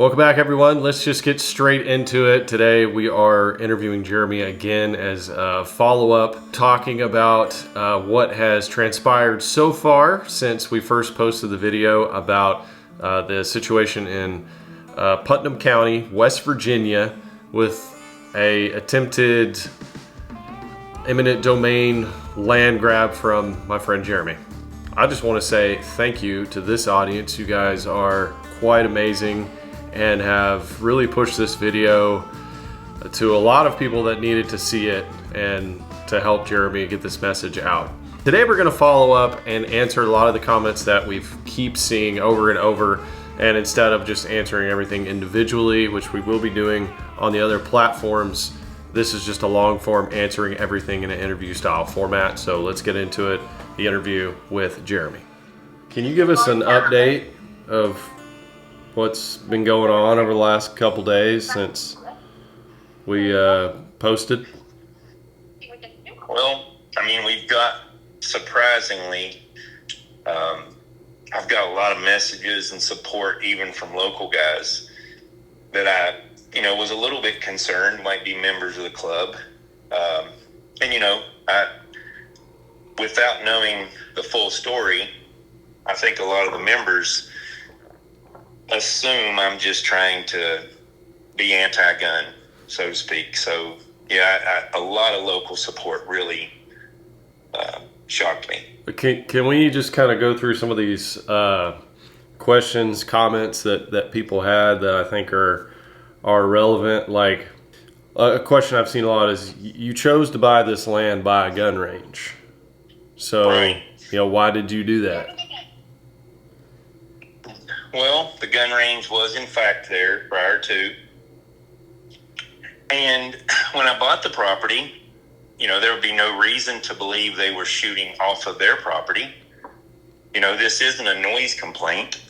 Welcome back, everyone. Let's just get straight into it. Today we are interviewing Jeremy again as a follow-up, talking about what has transpired so far since we first posted the video about the situation in Putnam County, West Virginia, with a attempted eminent domain land grab from my friend Jeremy. I just want to say thank you to this audience. You guys are quite amazing and have really pushed this video to a lot of people that needed to see it and to help Jeremy get this message out. Today we're going to follow up and answer a lot of the comments that we keep seeing over and over, and instead of just answering everything individually, which we will be doing on the other platforms, this is just a long form answering everything in an interview style format. So let's get into it, the interview with Jeremy. Can you give us an update of what's been going on over the last couple days since we posted? Well, I mean, we've got, surprisingly, I've got a lot of messages and support even from local guys that I, was a little bit concerned might be members of the club. Without knowing the full story, I think a lot of the members assume I'm just trying to be anti-gun, so to speak. So, yeah, a lot of local support really shocked me. Can we just kind of go through some of these questions, comments that people had that I think are relevant? Like, a question I've seen a lot is, you chose to buy this land by a gun range. So, right. Why did you do that? Well, the gun range was in fact there prior to. And when I bought the property, there would be no reason to believe they were shooting off of their property. This isn't a noise complaint.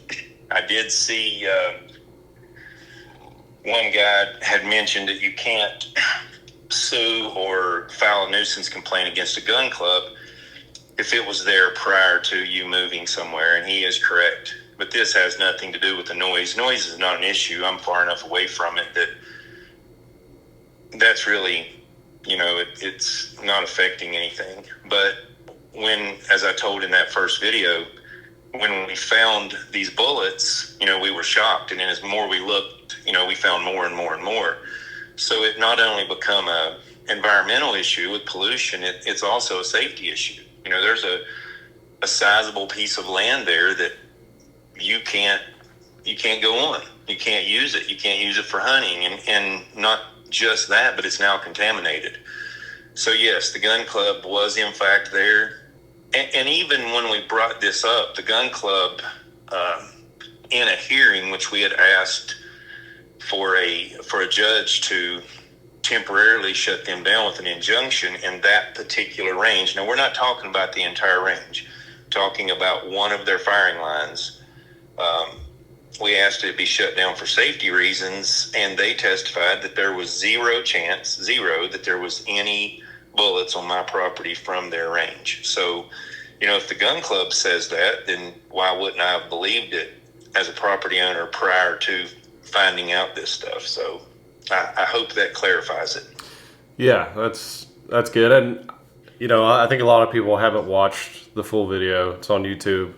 I did see one guy had mentioned that you can't sue or file a nuisance complaint against a gun club if it was there prior to you moving somewhere, and he is correct. But this has nothing to do with the noise. Noise is not an issue. I'm far enough away from it that's really, it's not affecting anything. But when, as I told in that first video, when we found these bullets, we were shocked. And then as more we looked, we found more and more and more. So it not only become a environmental issue with pollution, it's also a safety issue. There's a sizable piece of land there that you can't go on. You can't use it. You can't use it for hunting. And not just that, but it's now contaminated. So yes, the gun club was in fact there. And even when we brought this up, the gun club, in a hearing, which we had asked for a judge to temporarily shut them down with an injunction in that particular range. Now, we're not talking about the entire range. We're talking about one of their firing lines. We asked it to be shut down for safety reasons, and they testified that there was zero chance that there was any bullets on my property from their range. So, if the gun club says that, then why wouldn't I have believed it as a property owner prior to finding out this stuff? So I hope that clarifies it. Yeah, that's good. And, I think a lot of people haven't watched the full video. It's on YouTube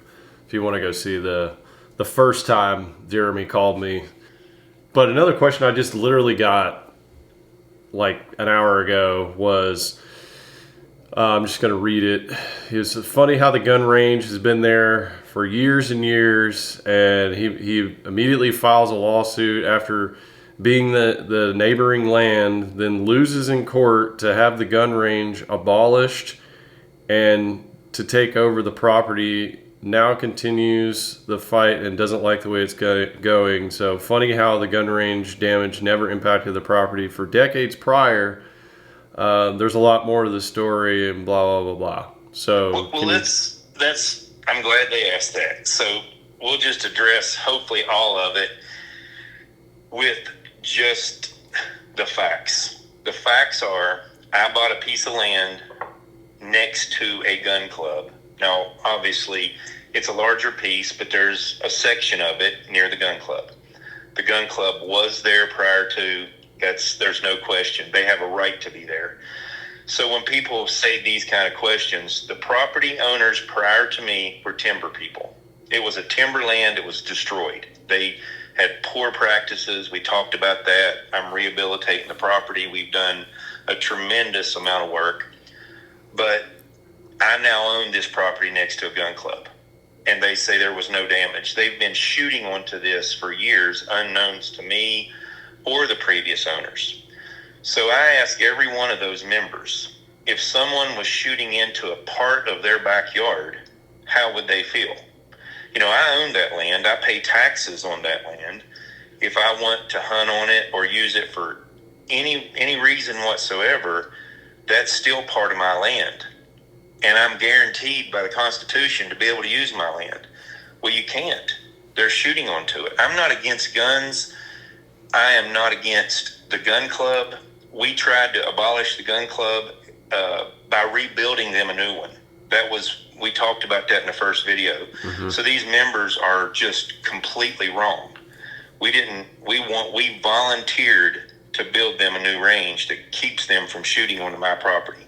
if you want to go see the first time Jeremy called me. But another question I just literally got like an hour ago was, I'm just going to read it. It was funny how the gun range has been there for years and years, and he immediately files a lawsuit after being the neighboring land, then loses in court to have the gun range abolished and to take over the property. Now continues the fight and doesn't like the way it's going. So funny how the gun range damage never impacted the property for decades prior. There's a lot more to the story and blah, blah, blah, blah. So I'm glad they asked that. So we'll just address hopefully all of it with just the facts. The facts are, I bought a piece of land next to a gun club. Now, obviously, it's a larger piece, but there's a section of it near the gun club. The gun club was there prior to. There's no question. They have a right to be there. So when people say these kind of questions, the property owners prior to me were timber people. It was a timberland. It was destroyed. They had poor practices. We talked about that. I'm rehabilitating the property. We've done a tremendous amount of work. But I now own this property next to a gun club. And they say there was no damage. They've been shooting onto this for years, unknowns to me or the previous owners. So I ask every one of those members, if someone was shooting into a part of their backyard, how would they feel? You know, I own that land. I pay taxes on that land. If I want to hunt on it or use it for any reason whatsoever, that's still part of my land. And I'm guaranteed by the Constitution to be able to use my land. Well, you can't. They're shooting onto it. I'm not against guns. I am not against the gun club. We tried to abolish the gun club by rebuilding them a new one. We talked about that in the first video. Mm-hmm. So these members are just completely wrong. We volunteered to build them a new range that keeps them from shooting onto my property.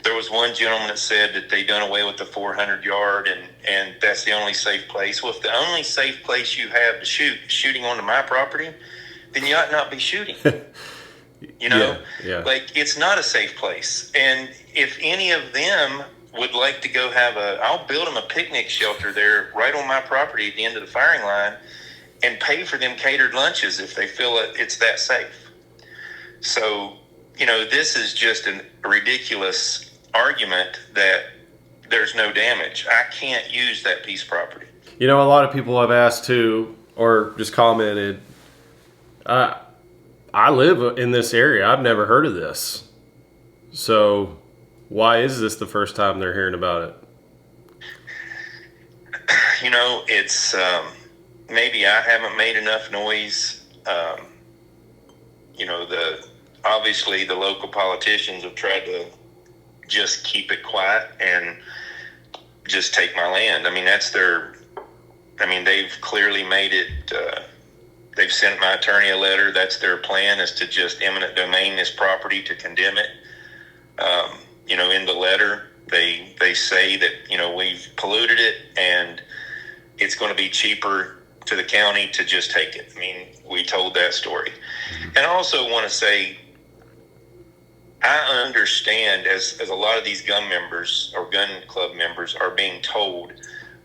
There was one gentleman that said that they done away with the 400 yard and that's the only safe place. Well, if the only safe place you have to shoot is shooting onto my property, then you ought not be shooting. You know, like it's not a safe place. And if any of them would like to go I'll build them a picnic shelter there right on my property at the end of the firing line and pay for them catered lunches if they feel it's that safe. So, you know, this is just a ridiculous argument that there's no damage. I can't use that piece of property. You know, a lot of people have asked too, or just commented, I live in this area. I've never heard of this. So why is this the first time they're hearing about it? You know, it's maybe I haven't made enough noise. You know, obviously the local politicians have tried to just keep it quiet and just take my land. I mean, they've clearly made it, they've sent my attorney a letter. That's their plan, is to just eminent domain this property, to condemn it. You know, in the letter, they say that, you know, we've polluted it and it's going to be cheaper to the county to just take it. I mean, we told that story. And I also want to say, I understand as a lot of these gun members or gun club members are being told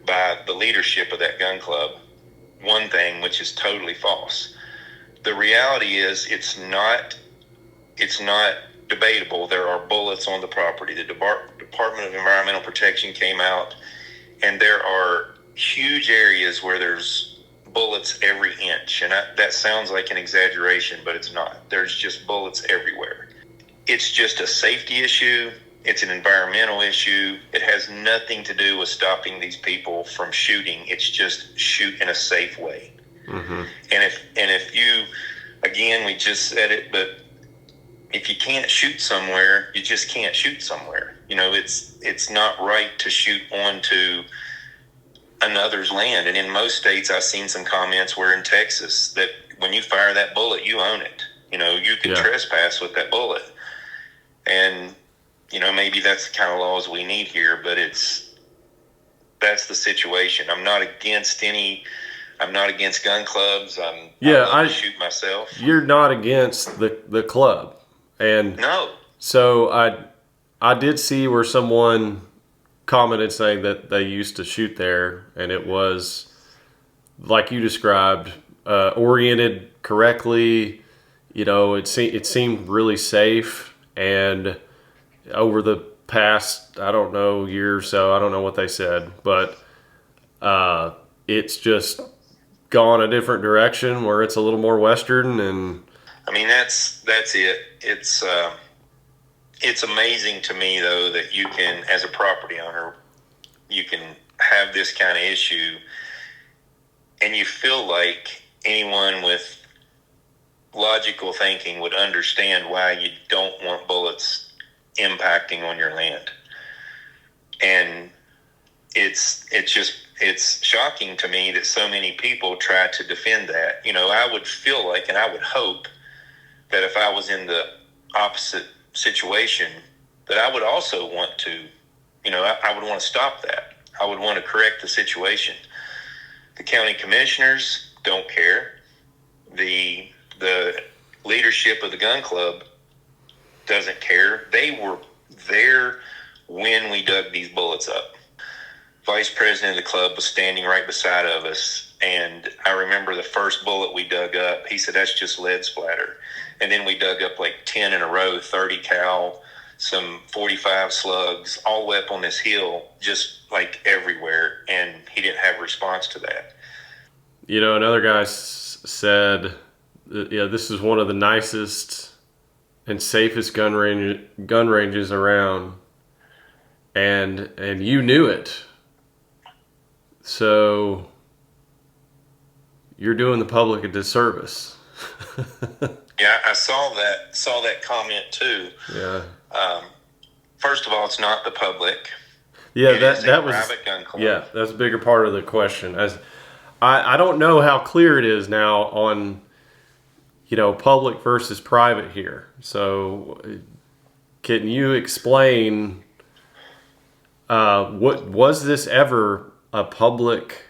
by the leadership of that gun club one thing, which is totally false. The reality is it's not debatable. There are bullets on the property. The Department of Environmental Protection came out, and there are huge areas where there's bullets every inch. And that sounds like an exaggeration, but it's not. There's just bullets everywhere. It's just a safety issue. It's an environmental issue. It has nothing to do with stopping these people from shooting. It's just shoot in a safe way. Mm-hmm. And if you, again, we just said it, but if you can't shoot somewhere, you just can't shoot somewhere. You know, it's not right to shoot onto another's land. And in most states, I've seen some comments where in Texas that when you fire that bullet, you own it. You know, you can trespass with that bullet. And, you know, maybe that's the kind of laws we need here, but that's the situation. I'm not against gun clubs. I love to shoot myself. You're not against the club. And no. So I did see where someone commented saying that they used to shoot there, and it was, like you described, oriented correctly. You know, it seemed really safe. And over the past, I don't know, year or so, I don't know what they said, but it's just gone a different direction where it's a little more Western. And I mean, that's it. It's amazing to me, though, that you can, as a property owner, you can have this kind of issue and you feel like anyone with logical thinking would understand why you don't want bullets impacting on your land. And it's it's shocking to me that so many people try to defend that. You know, I would feel like, and I would hope that if I was in the opposite situation, that I would also want to, you know, I would want to stop that. I would want to correct the situation. The county commissioners don't care. The leadership of the gun club doesn't care. They were there when we dug these bullets up. Vice president of the club was standing right beside of us, and I remember the first bullet we dug up, he said, that's just lead splatter. And then we dug up like 10 in a row, 30 cal, some 45 slugs, all the way up on this hill, just like everywhere, and he didn't have a response to that. You know, another guy said, yeah, this is one of the nicest and safest gun ranges around, and you knew it. So you're doing the public a disservice. Yeah, I saw that comment too. Yeah. First of all, it's not the public. Yeah, that was private gun club. Yeah, that's a bigger part of the question. As I don't know how clear it is now on, you know, public versus private here. So can you explain what was this ever a public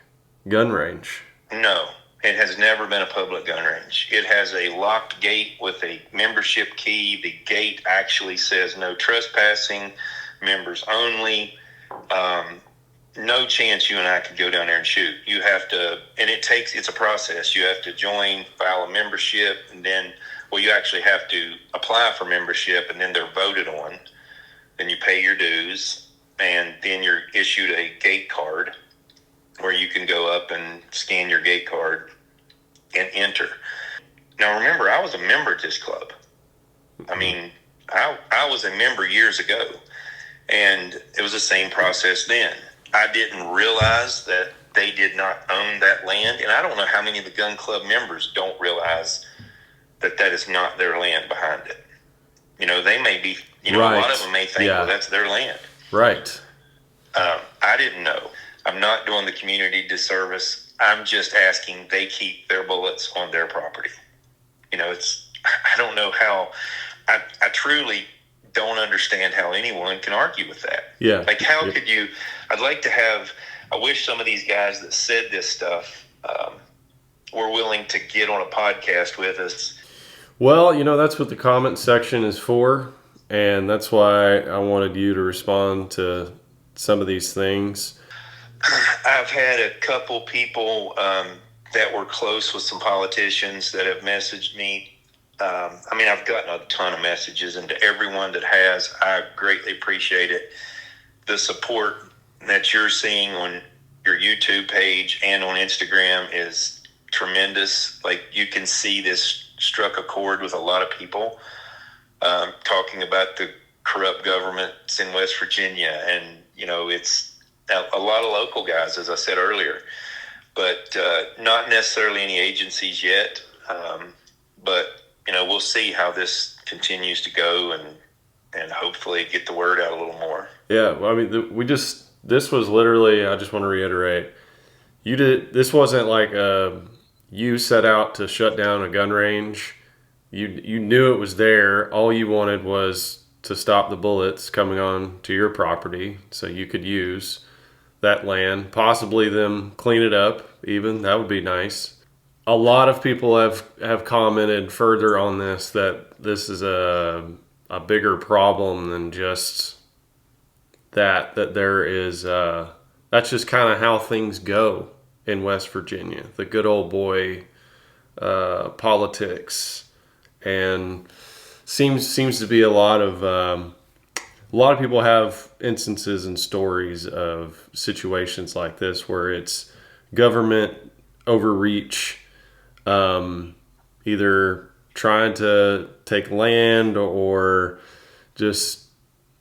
gun range? No, it has never been a public gun range. It has a locked gate with a membership key. The gate actually says no trespassing, members only. No chance you and I could go down there and shoot. You have to, and it's a process. You have to join, file a membership, and then, well, you actually have to apply for membership, and then they're voted on. Then you pay your dues, and then you're issued a gate card where you can go up and scan your gate card and enter. Now, remember, I was a member at this club. I mean, I was a member years ago, and it was the same process then. I didn't realize that they did not own that land, and I don't know how many of the gun club members don't realize that that is not their land behind it. You know, they may be, you know, Right. A lot of them may think, well, that's their land. Right. I didn't know. I'm not doing the community disservice. I'm just asking they keep their bullets on their property. You know, I don't know how, I truly don't understand how anyone can argue with that. Yeah. Like, how could you, I wish some of these guys that said this stuff were willing to get on a podcast with us. Well, you know, that's what the comment section is for, and that's why I wanted you to respond to some of these things. I've had a couple people that were close with some politicians that have messaged me. I mean, I've gotten a ton of messages, and to everyone that has, I greatly appreciate it. The support that you're seeing on your YouTube page and on Instagram is tremendous. Like, you can see this struck a chord with a lot of people talking about the corrupt governments in West Virginia, and you know, it's a lot of local guys, as I said earlier, but not necessarily any agencies yet. But you know, we'll see how this continues to go, and hopefully get the word out a little more. Yeah, well, I mean, this was literally, I just want to reiterate, this wasn't like you set out to shut down a gun range. You knew it was there. All you wanted was to stop the bullets coming on to your property so you could use that land, possibly them clean it up even. That would be nice. A lot of people have commented further on this that this is a bigger problem than just that there is that's just kind of how things go in West Virginia, the good old boy politics, and seems to be a lot of people have instances and stories of situations like this where it's government overreach, either trying to take land or just,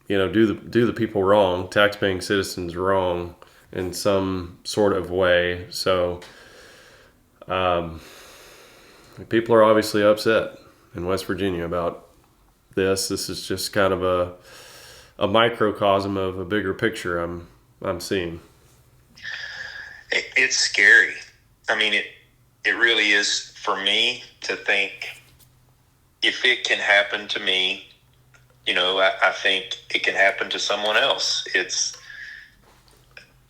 you know, do the people wrong, taxpaying citizens wrong in some sort of way. So people are obviously upset in West Virginia about this. This is just kind of a microcosm of a bigger picture I'm seeing. It's scary. I mean, it really is for me to think if it can happen to me, I think it can happen to someone else.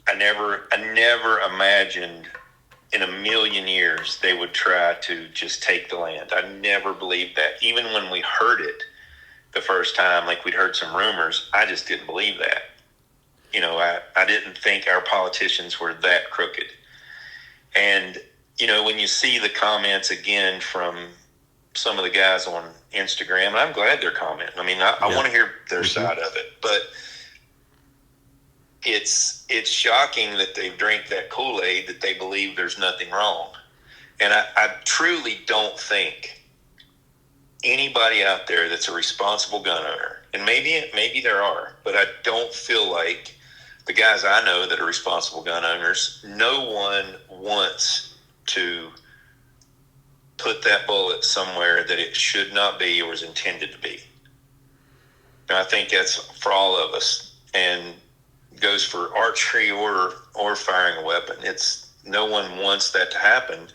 I never imagined in a million years they would try to just take the land. I never believed that. Even when we heard it the first time, like we'd heard some rumors, I just didn't believe that. I didn't think our politicians were that crooked. And, when you see the comments again from some of the guys on Instagram, and I'm glad they're commenting. I mean, I want to hear their side of it, but it's shocking that they've drank that Kool-Aid, that they believe there's nothing wrong. And I truly don't think anybody out there that's a responsible gun owner, and maybe there are, but I don't feel like the guys I know that are responsible gun owners, no one wants to put that bullet somewhere that it should not be or is intended to be. And I think that's for all of us, and goes for archery or firing a weapon. It's no one wants that to happen.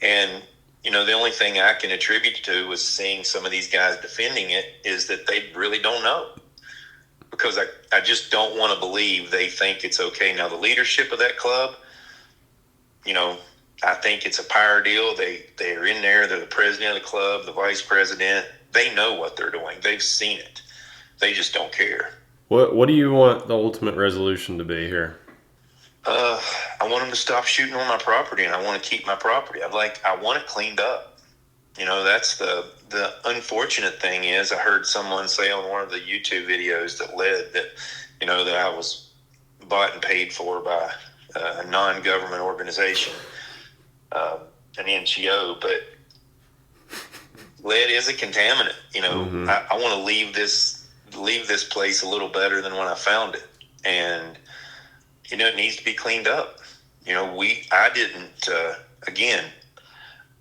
And the only thing I can attribute to was seeing some of these guys defending it is that they really don't know, because I just don't want to believe they think it's okay. Now, the leadership of that club, I think it's a power deal. They're in there. They're the president of the club, the vice president. They know what they're doing. They've seen it. They just don't care. What do you want the ultimate resolution to be here? I want them to stop shooting on my property, and I want to keep my property. I want it cleaned up. That's the unfortunate thing is I heard someone say on one of the YouTube videos that led that, that I was bought and paid for by a non-government organization, an NGO, but lead is a contaminant. I want to leave this place a little better than when I found it. And, it needs to be cleaned up. I didn't, again,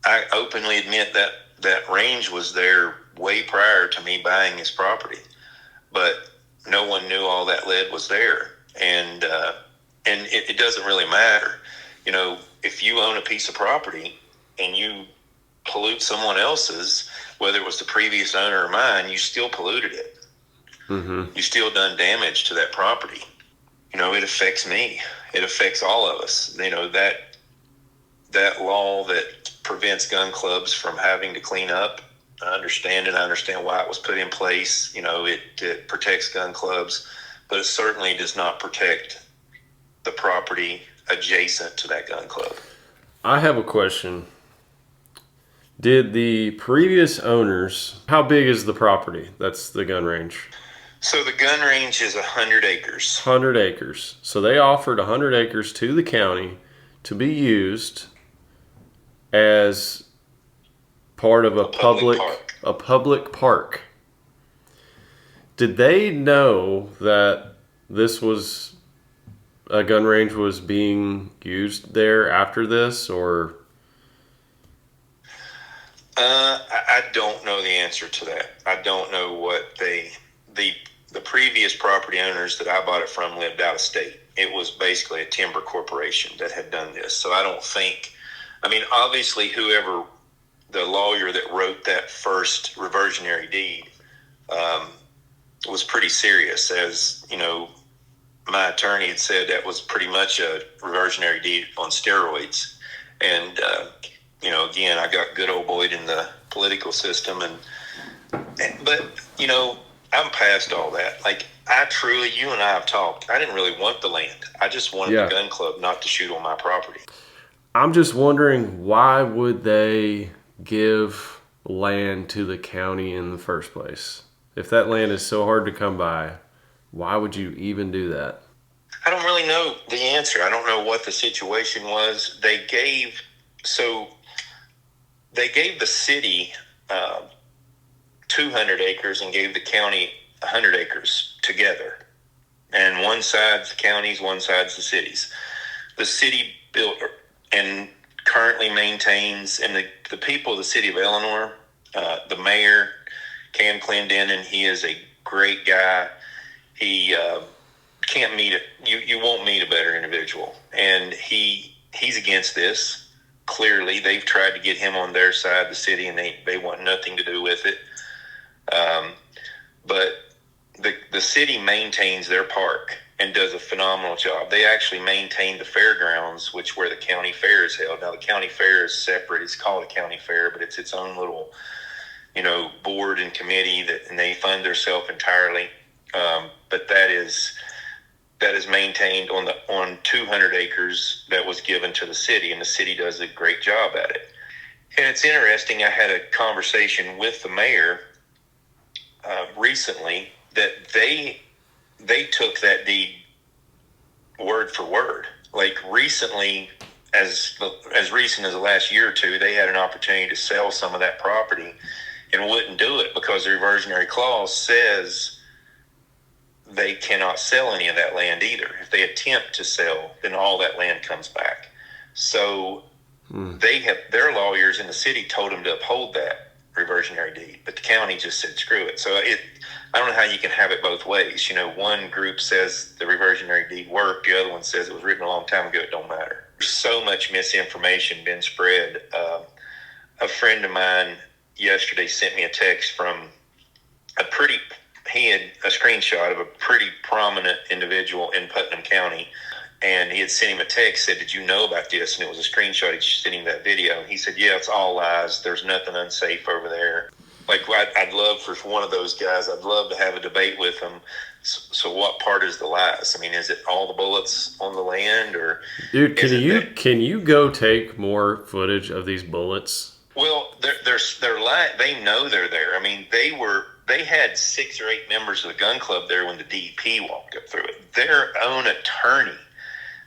I openly admit that range was there way prior to me buying this property, but no one knew all that lead was there. And it doesn't really matter. If you own a piece of property and you pollute someone else's, whether it was the previous owner or mine, you still polluted it. Mm-hmm. You still done damage to that property. It affects me. It affects all of us. That law that prevents gun clubs from having to clean up, I understand why it was put in place. It protects gun clubs, but it certainly does not protect the property adjacent to that gun club. I have a question. Did the previous owners, how big is the property? That's the gun range. So the gun range is 100 acres. 100 acres. So they offered 100 acres to the county to be used as part of a public park. Did they know that this was a gun range was being used there after this, or? I don't know the answer to that. I don't know what the previous property owners that I bought it from lived out of state. It was basically a timber corporation that had done this. So I don't think, obviously whoever the lawyer that wrote that first reversionary deed was pretty serious. As, my attorney had said, that was pretty much a reversionary deed on steroids. And, again, I got good old boyed in the political system. But, I'm past all that. Like, you and I have talked. I didn't really want the land. I just wanted the gun club not to shoot on my property. I'm just wondering, why would they give land to the county in the first place? If that land is so hard to come by, why would you even do that? I don't really know the answer. I don't know what the situation was. They gave the city 200 acres and gave the county 100 acres together. And one side's the counties, one side's the cities. The city built and currently maintains, and the people of the city of Eleanor, the mayor, Cam Clendenin, he is a great guy. He can't meet it. You won't meet a better individual, and he's against this. Clearly, they've tried to get him on their side, the city, and they want nothing to do with it. But the city maintains their park and does a phenomenal job. They actually maintain the fairgrounds, where the county fair is held. Now, the county fair is separate. It's called a county fair, but it's its own little, board and committee and they fund themselves entirely. But that is maintained on 200 acres that was given to the city, and the city does a great job at it. And it's interesting. I had a conversation with the mayor recently that they took that deed word for word. Like recently, as recent as the last year or two, they had an opportunity to sell some of that property and wouldn't do it because the reversionary clause says they cannot sell any of that land either. If they attempt to sell, then all that land comes back. So their lawyers in the city told them to uphold that reversionary deed, but the county just said screw it. So I don't know how you can have it both ways. One group says the reversionary deed worked, the other one says it was written a long time ago. It don't matter. There's so much misinformation been spread. A friend of mine yesterday sent me a text from he had a screenshot of a pretty prominent individual in Putnam County, and he had sent him a text, said, "Did you know about this?" And it was a screenshot. He sent him that video. He said, "Yeah, it's all lies. There's nothing unsafe over there." Like, I'd love for one of those guys, I'd love to have a debate with them. So what part is the lies? I mean, is it all the bullets on the land, or... Dude, can you go take more footage of these bullets? Well, they're lying. They know they're there. I mean, they had 6 or 8 members of the gun club there when the DEP walked up through it. Their own attorney,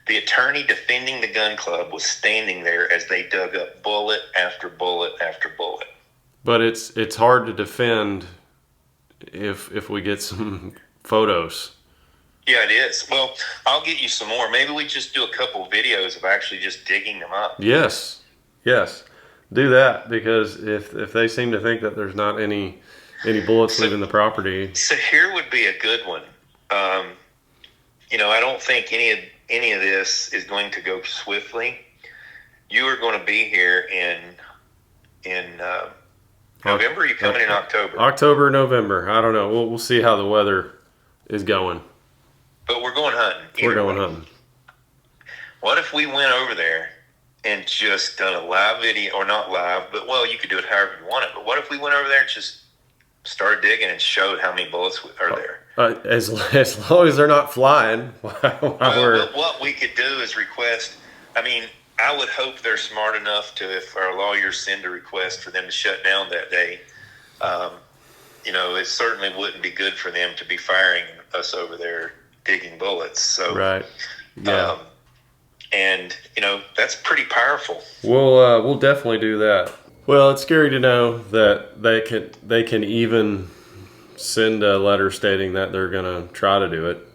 the attorney defending the gun club, was standing there as they dug up bullet after bullet after bullet. But it's hard to defend if we get some photos. Yeah, it is. Well, I'll get you some more. Maybe we just do a couple videos of actually just digging them up. Yes. Do that, because if they seem to think that there's not any bullets leaving the property. So here would be a good one. I don't think any of this is going to go swiftly. You are going to be here in November. Are you coming in October? October, November. I don't know. We'll see how the weather is going. But we're going hunting. We're going hunting. What if we went over there and just done a live video, or not live, but you could do it however you want it. But what if we went over there and just started digging and showed how many bullets are there? As long as they're not flying. What we could do is request. I mean, I would hope they're smart enough to, if our lawyers send a request for them to shut down that day, it certainly wouldn't be good for them to be firing us over there digging bullets. So, right. Yeah. And that's pretty powerful. We'll definitely do that. Well, it's scary to know that they can even send a letter stating that they're gonna try to do it.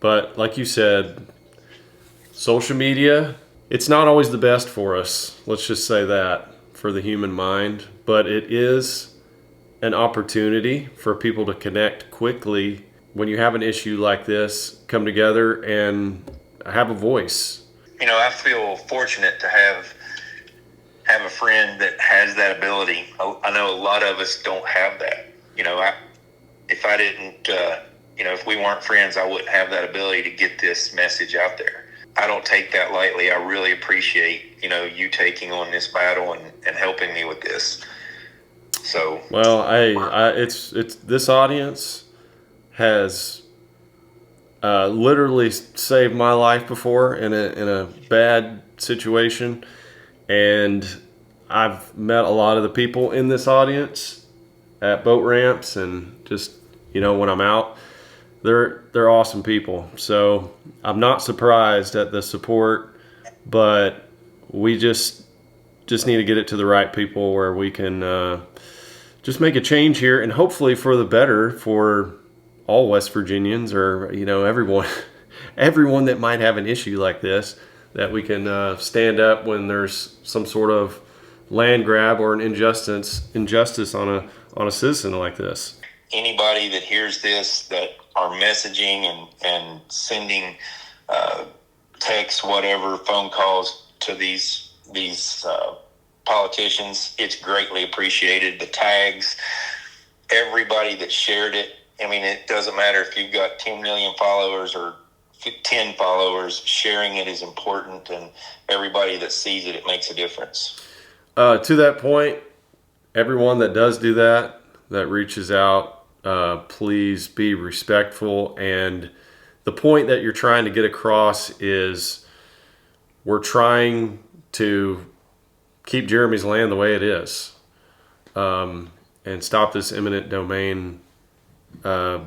But like you said, social media, it's not always the best for us. Let's just say that, for the human mind. But it is an opportunity for people to connect quickly when you have an issue like this, come together and have a voice. I feel fortunate to have a friend that has that ability. I know a lot of us don't have that. If I didn't, if we weren't friends, I wouldn't have that ability to get this message out there. I don't take that lightly. I really appreciate, you taking on this battle and helping me with this. So, well, it's this audience has literally saved my life before in a bad situation, and I've met a lot of the people in this audience at boat ramps, and just when I'm out, they're awesome people. So I'm not surprised at the support, but we just need to get it to the right people where we can just make a change here, and hopefully for the better for all West Virginians, or everyone that might have an issue like this, that we can stand up when there's some sort of land grab or an injustice on a citizen like this. Anybody that hears this that our messaging and sending texts, whatever, phone calls to these politicians. It's greatly appreciated. The tags, everybody that shared it. I mean, it doesn't matter if you've got 10 million followers or 10 followers. Sharing it is important, and everybody that sees it, it makes a difference. To that point, everyone that does do that reaches out, please be respectful. And the point that you're trying to get across is we're trying to keep Jeremy's land the way it is, and stop this eminent domain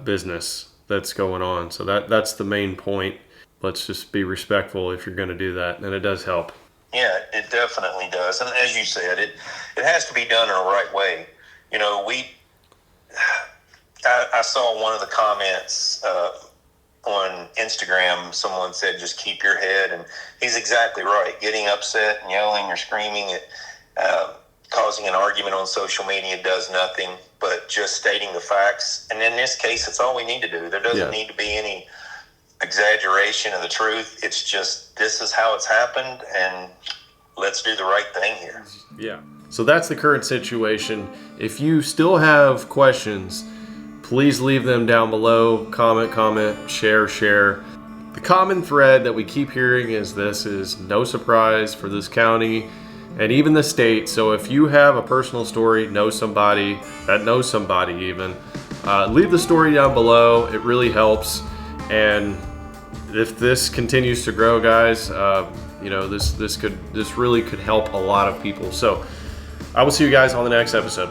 business that's going on. So that's the main point. Let's just be respectful if you're going to do that, and it does help. Yeah, it definitely does. And as you said, it has to be done in the right way. You know, I saw one of the comments on Instagram. Someone said, just keep your head. And he's exactly right. Getting upset and yelling or screaming, causing an argument on social media does nothing but just stating the facts. And in this case, it's all we need to do. There doesn't need to be any exaggeration of the truth. It's just, this is how it's happened, and let's do the right thing here. Yeah. So that's the current situation. If you still have questions, please leave them down below. Comment, share. The common thread that we keep hearing is this is no surprise for this county and even the state. So if you have a personal story, know somebody that knows somebody even, leave the story down below. It really helps. And if this continues to grow, guys, this really could help a lot of people. So I will see you guys on the next episode.